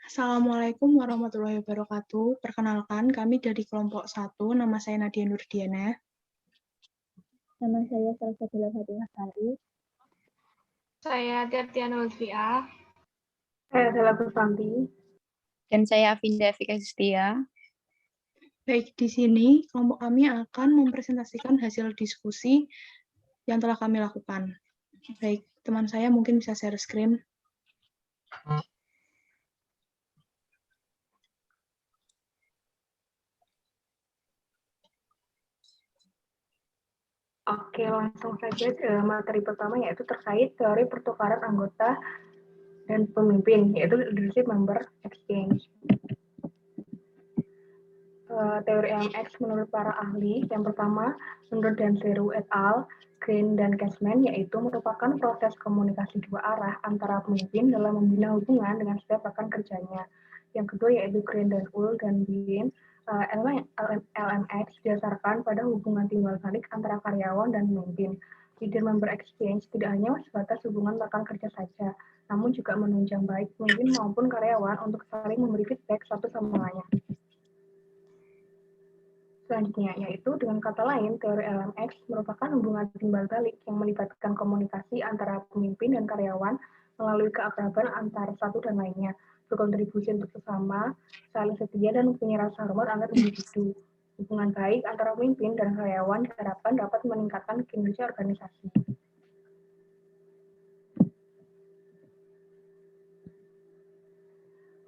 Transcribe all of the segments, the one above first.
Assalamualaikum warahmatullahi wabarakatuh. Perkenalkan, kami dari kelompok 1, nama saya Nadia Nurdiana. Nama saya Salsabila Fatimah Sari. Saya Tirtiana Lutfiah. Saya Sela Susanti. Dan saya Avinda Fika Sustia. Baik, di sini kelompok kami akan mempresentasikan hasil diskusi yang telah kami lakukan. Baik, teman saya mungkin bisa share screen. Oke, langsung saja ke materi pertama, yaitu terkait teori pertukaran anggota dan pemimpin, yaitu Leadership Member Exchange. Teori LMX menurut para ahli, yang pertama, menurut Danseru et al., Green dan Cashman, yaitu merupakan proses komunikasi dua arah antara pemimpin dalam membina hubungan dengan setiap rekan kerjanya. Yang kedua yaitu Green dan Ull dan Bean, LMX didasarkan pada hubungan timbal balik antara karyawan dan pemimpin. Leader Member Exchange tidak hanya sebatas hubungan rekan kerja saja, namun juga menunjang baik pemimpin maupun karyawan untuk saling memberi feedback satu sama lain. Selanjutnya, yaitu dengan kata lain, teori LMX merupakan hubungan timbal balik yang melibatkan komunikasi antara pemimpin dan karyawan melalui keakraban antara satu dan lainnya, berkontribusi untuk sesama, saling setia, dan punya rasa hormat antar individu. Hubungan baik antara pemimpin dan karyawan diharapkan dapat meningkatkan kinerja organisasi.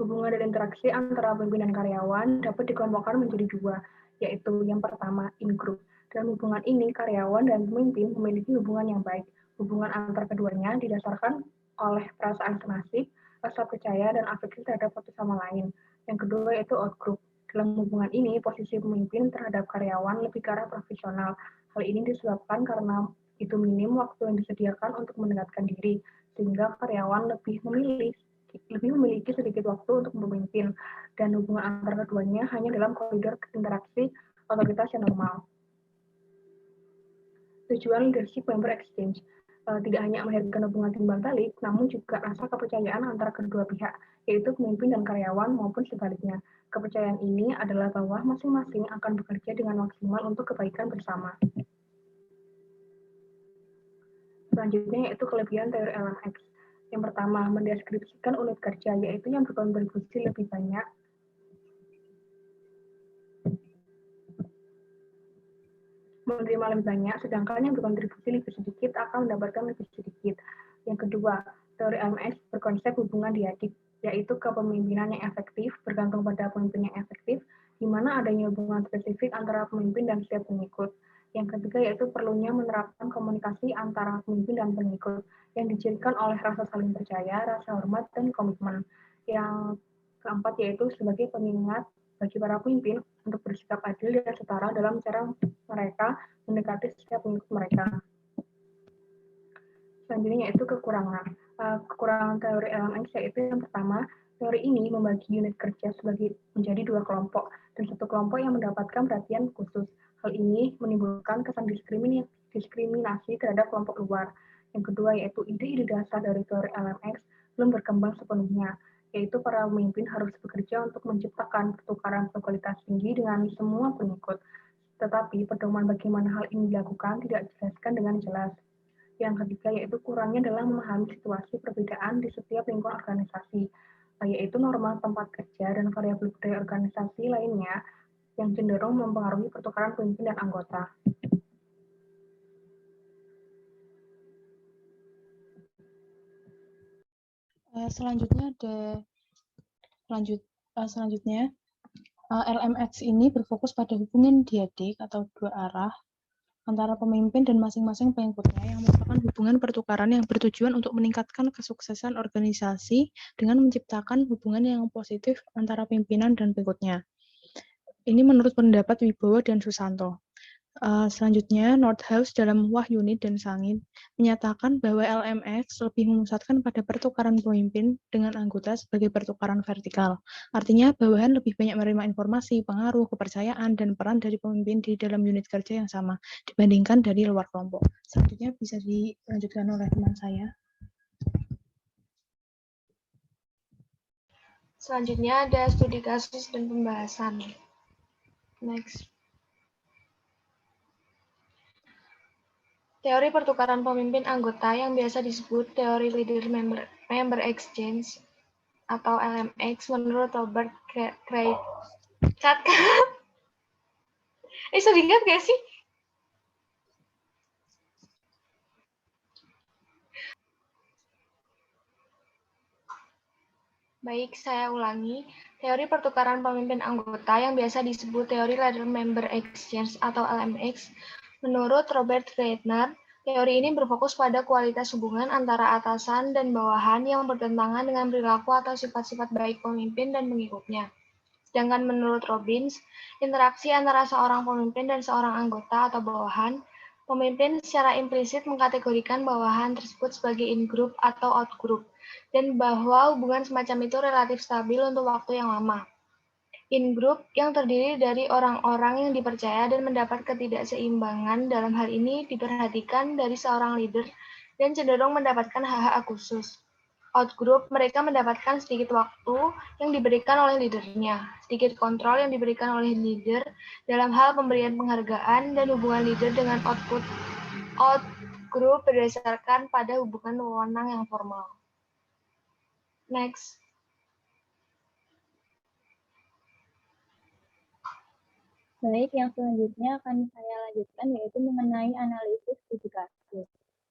Hubungan dan interaksi antara pemimpin dan karyawan dapat dikelompokkan menjadi dua, yaitu yang pertama, in-group. Dalam hubungan ini, karyawan dan pemimpin memiliki hubungan yang baik. Hubungan antar keduanya didasarkan oleh perasaan senasib, rasa percaya, dan afektif terhadap satu sama lain. Yang kedua yaitu out-group. Dalam hubungan ini, posisi pemimpin terhadap karyawan lebih ke arah profesional. Hal ini disebabkan karena itu minim waktu yang disediakan untuk mendekatkan diri, sehingga karyawan lebih memiliki sedikit waktu untuk memimpin, dan hubungan antar keduanya hanya dalam koridor interaksi otoritas yang normal. Tujuan Leadership Member Exchange tidak hanya melahirkan hubungan timbal balik, namun juga rasa kepercayaan antara kedua pihak, yaitu pemimpin dan karyawan maupun sebaliknya. Kepercayaan ini adalah bahwa masing-masing akan bekerja dengan maksimal untuk kebaikan bersama. Selanjutnya yaitu kelebihan teori LMX. Yang pertama, mendeskripsikan unit kerja, yaitu yang berkontribusi lebih banyak menerima lebih banyak, sedangkan yang berkontribusi lebih sedikit akan mendapatkan lebih sedikit. Yang kedua, teori LMX berkonsep hubungan diadik, yaitu kepemimpinan yang efektif bergantung pada pemimpin yang efektif, di mana adanya hubungan spesifik antara pemimpin dan setiap pengikut. Yang ketiga yaitu perlunya menerapkan komunikasi antara pemimpin dan pengikut, yang dicirikan oleh rasa saling percaya, rasa hormat, dan komitmen. Yang keempat yaitu sebagai pengingat bagi para pemimpin untuk bersikap adil dan setara dalam cara mereka mendekati setiap pengikut mereka. Selanjutnya yaitu kekurangan. Kekurangan teori LMX yaitu yang pertama, teori ini membagi unit kerja menjadi dua kelompok, dan satu kelompok yang mendapatkan perhatian khusus. Hal ini menimbulkan kesan diskriminasi terhadap kelompok luar. Yang kedua yaitu ide-ide dasar dari teori LMX belum berkembang sepenuhnya, yaitu para pemimpin harus bekerja untuk menciptakan pertukaran berkualitas tinggi dengan semua pengikut. Tetapi pedoman bagaimana hal ini dilakukan tidak dijelaskan dengan jelas. Yang ketiga yaitu kurangnya dalam memahami situasi perbedaan di setiap lingkungan organisasi, yaitu norma tempat kerja dan variabel budaya organisasi lainnya yang cenderung mempengaruhi pertukaran pemimpin dan anggota. Selanjutnya LMX ini berfokus pada hubungan diadik atau dua arah antara pemimpin dan masing-masing pengikutnya yang merupakan hubungan pertukaran yang bertujuan untuk meningkatkan kesuksesan organisasi dengan menciptakan hubungan yang positif antara pimpinan dan pengikutnya. Ini menurut pendapat Wibowo dan Susanto. Selanjutnya, Nordhaus dalam Wahyuni dan Sangin menyatakan bahwa LMX lebih memusatkan pada pertukaran pemimpin dengan anggota sebagai pertukaran vertikal. Artinya, bawahan lebih banyak menerima informasi, pengaruh, kepercayaan, dan peran dari pemimpin di dalam unit kerja yang sama dibandingkan dari luar kelompok. Selanjutnya bisa dilanjutkan oleh teman saya. Selanjutnya ada studi kasus dan pembahasan. Next. Teori pertukaran pemimpin anggota yang biasa disebut teori leader member exchange atau LMX menurut Robert Craig. Bisa diingat gak sih? Baik, saya ulangi. Teori pertukaran pemimpin anggota yang biasa disebut teori leader member exchange atau LMX menurut Robert Kreitner. Teori ini berfokus pada kualitas hubungan antara atasan dan bawahan yang bertentangan dengan perilaku atau sifat-sifat baik pemimpin dan pengikutnya. Sedangkan menurut Robbins, interaksi antara seorang pemimpin dan seorang anggota atau bawahan, pemimpin secara implisit mengkategorikan bawahan tersebut sebagai in-group atau out-group, dan bahwa hubungan semacam itu relatif stabil untuk waktu yang lama. In-group yang terdiri dari orang-orang yang dipercaya dan mendapat ketidakseimbangan dalam hal ini diperhatikan dari seorang leader dan cenderung mendapatkan hak-hak khusus. Out-group, mereka mendapatkan sedikit waktu yang diberikan oleh leadernya, sedikit kontrol yang diberikan oleh leader dalam hal pemberian penghargaan dan hubungan leader dengan out-group berdasarkan pada hubungan wewenang yang formal. Next. Baik, yang selanjutnya akan saya lanjutkan yaitu mengenai analisis studi kasus.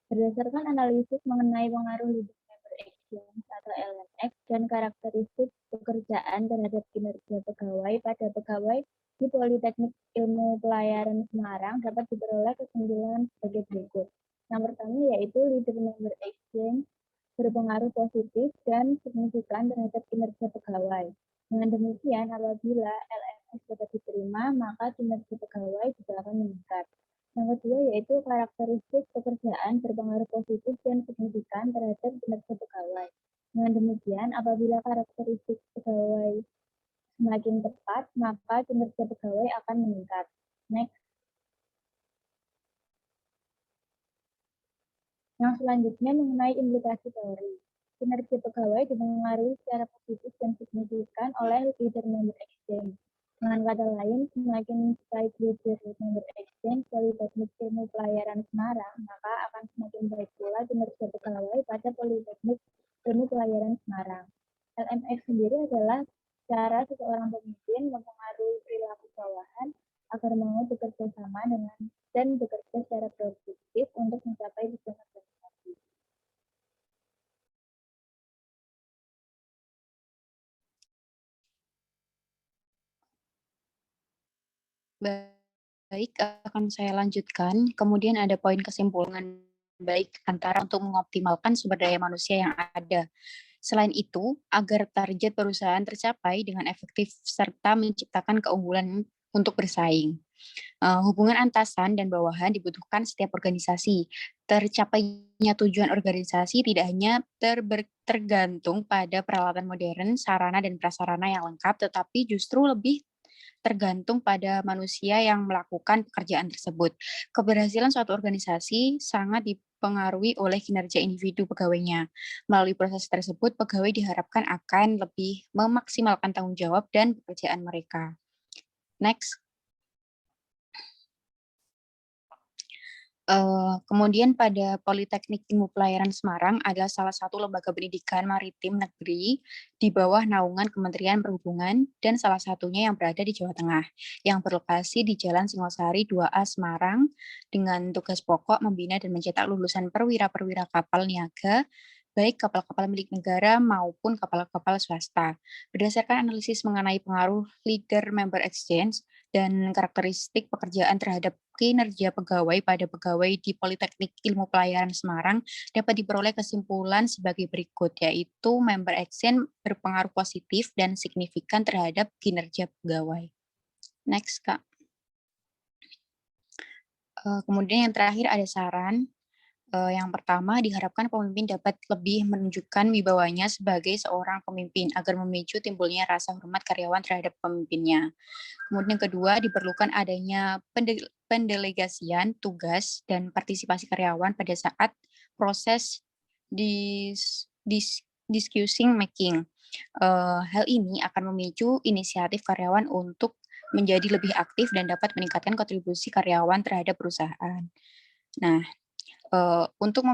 Berdasarkan analisis mengenai pengaruh leader member exchange atau LMX dan karakteristik pekerjaan terhadap kinerja pegawai pada pegawai di Politeknik Ilmu Pelayaran Semarang dapat diperoleh kesimpulan sebagai berikut. Yang pertama yaitu leader member exchange berpengaruh positif dan signifikan terhadap kinerja pegawai. Dengan demikian, apabila LMX dapat diterima, maka kinerja pegawai juga akan meningkat. Yang kedua yaitu karakteristik pekerjaan berpengaruh positif dan signifikan terhadap kinerja pegawai. Dengan demikian, apabila karakteristik pegawai semakin tepat, maka kinerja pegawai akan meningkat. Next. Yang selanjutnya mengenai implikasi teori. Kinerja pegawai dipengaruhi secara positif dan signifikan oleh leader member exchange. Dengan kata lain, semakin baik leader member exchange Politeknik Ilmu Pelayaran Semarang, maka akan semakin baik pula kinerja pegawai pada Politeknik Ilmu Pelayaran Semarang. LMX sendiri adalah cara seseorang pemimpin mempengaruhi perilaku bawahan agar mau bekerja sama dengan dan bekerja secara produktif untuk mencapai tujuan organisasi. Baik, akan saya lanjutkan. Kemudian ada poin kesimpulan baik antara untuk mengoptimalkan sumber daya manusia yang ada. Selain itu, agar target perusahaan tercapai dengan efektif serta menciptakan keunggulan untuk bersaing. Hubungan atasan dan bawahan dibutuhkan setiap organisasi. Tercapainya tujuan organisasi tidak hanya tergantung pada peralatan modern, sarana dan prasarana yang lengkap, tetapi justru lebih tergantung pada manusia yang melakukan pekerjaan tersebut. Keberhasilan suatu organisasi sangat dipengaruhi oleh kinerja individu pegawainya. Melalui proses tersebut, pegawai diharapkan akan lebih memaksimalkan tanggung jawab dan pekerjaan mereka. Next. Kemudian pada Politeknik Ilmu Pelayaran Semarang adalah salah satu lembaga pendidikan maritim negeri di bawah naungan Kementerian Perhubungan dan salah satunya yang berada di Jawa Tengah, yang berlokasi di Jalan Singosari 2A Semarang dengan tugas pokok membina dan mencetak lulusan perwira-perwira kapal niaga, baik kapal-kapal milik negara maupun kapal-kapal swasta. Berdasarkan analisis mengenai pengaruh leader member exchange dan karakteristik pekerjaan terhadap kinerja pegawai pada pegawai di Politeknik Ilmu Pelayaran Semarang dapat diperoleh kesimpulan sebagai berikut, yaitu member exchange berpengaruh positif dan signifikan terhadap kinerja pegawai. Next, Kak. Kemudian yang terakhir ada saran. Yang pertama, diharapkan pemimpin dapat lebih menunjukkan wibawanya sebagai seorang pemimpin agar memicu timbulnya rasa hormat karyawan terhadap pemimpinnya. Kemudian yang kedua, diperlukan adanya pendelegasian tugas dan partisipasi karyawan pada saat proses decision making. Hal ini akan memicu inisiatif karyawan untuk menjadi lebih aktif dan dapat meningkatkan kontribusi karyawan terhadap perusahaan. Nah, untuk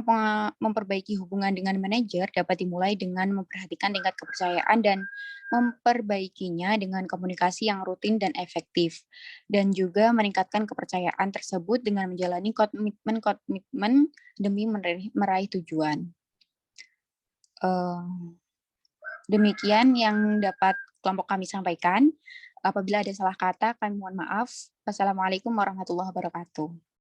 memperbaiki hubungan dengan manajer dapat dimulai dengan memperhatikan tingkat kepercayaan dan memperbaikinya dengan komunikasi yang rutin dan efektif, dan juga meningkatkan kepercayaan tersebut dengan menjalani komitmen demi meraih tujuan. Demikian yang dapat kelompok kami sampaikan. Apabila ada salah kata, kami mohon maaf. Wassalamualaikum warahmatullahi wabarakatuh.